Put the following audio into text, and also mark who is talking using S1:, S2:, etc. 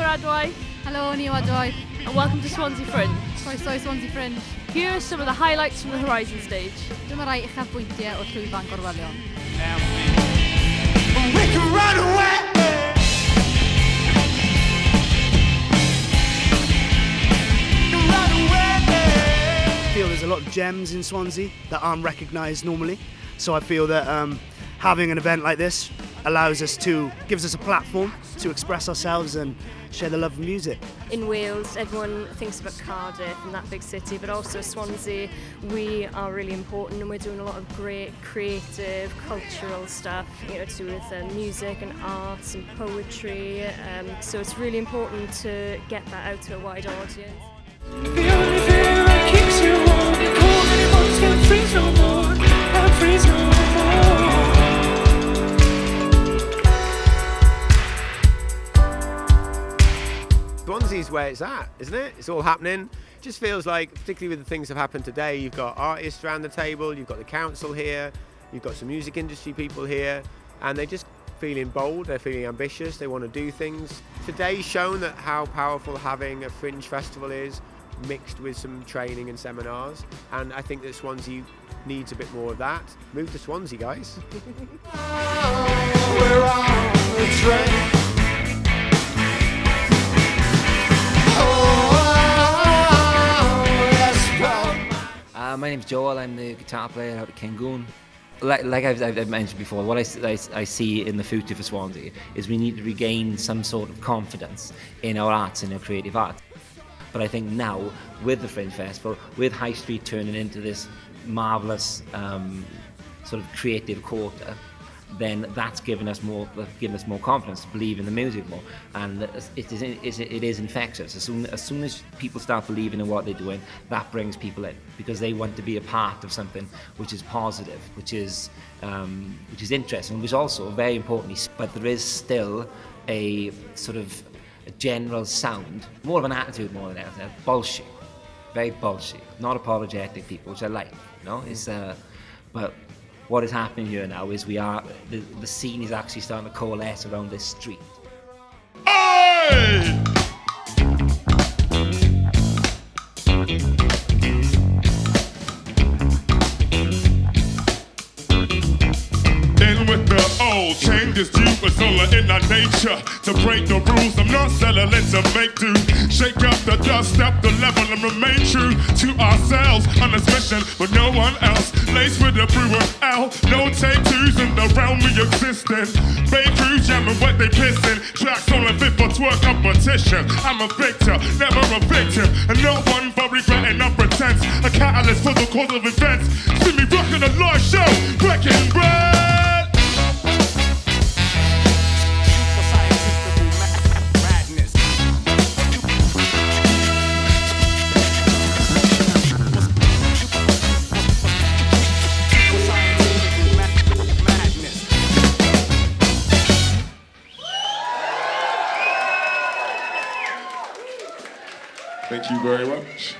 S1: Adwai.
S2: Hello, ni Adwai.
S1: And welcome to Swansea Fringe.
S2: Croeso Swansea Fringe.
S1: Here are some of the highlights from the Horizon stage.
S2: Dyma rai uchafbwyntiau o'r llwyfan Gorwelion.
S3: We can run away.
S4: I feel there's a lot of gems in Swansea that aren't recognised normally. So I feel that having an event like this gives us a platform to express ourselves and share the love of music.
S5: In Wales, everyone thinks about Cardiff and that big city, but also Swansea, we are really important and we're doing a lot of great creative, cultural stuff, to do with music and arts and poetry. So it's really important to get that out to a wide audience.
S3: The only thing that keeps you warm, cold anyone's can't freeze no more, can't freeze no more.
S6: Swansea's where it's at, isn't it? It's all happening. It just feels like, particularly with the things that have happened today, you've got artists around the table, you've got the council here, you've got some music industry people here, and they're just feeling bold, they're feeling ambitious, they want to do things. Today's shown that how powerful having a fringe festival is, mixed with some training and seminars, and I think that Swansea needs a bit more of that. Move to Swansea, guys.
S3: We're on the train.
S7: My name's Joel, I'm the guitar player out at Chyngor. Like I've mentioned before, what I see in the future for Swansea is we need to regain some sort of confidence in our arts and our creative art. But I think now, with the Fringe Festival, with High Street turning into this marvellous sort of creative quarter, then that's given us more confidence to believe in the music more, and it is infectious. As soon as people start believing in what they're doing, that brings people in because they want to be a part of something which is positive, which is interesting, which also very importantly. But there is still a sort of a general sound, more of an attitude more than anything, bullshit, very bullshit, not apologetic people, which I like. It's but. What is happening here now is the scene is actually starting to coalesce around this street.
S3: Hey! In with the old, changes due, it's all in our nature. To break the rules, I'm not settling to make do. Shake up the dust, step the level and remain true to ourselves. On this mission with no one else. Laced with the brewer L, no take twos in the realm we existing. Bay crew jamming what they pissing. Tracks only fit for twerk competition. I'm a victor, never a victim, and no one for regretting or pretense. A catalyst for the cause of events. See me rocking a live show, breaking bread. Thank you very much.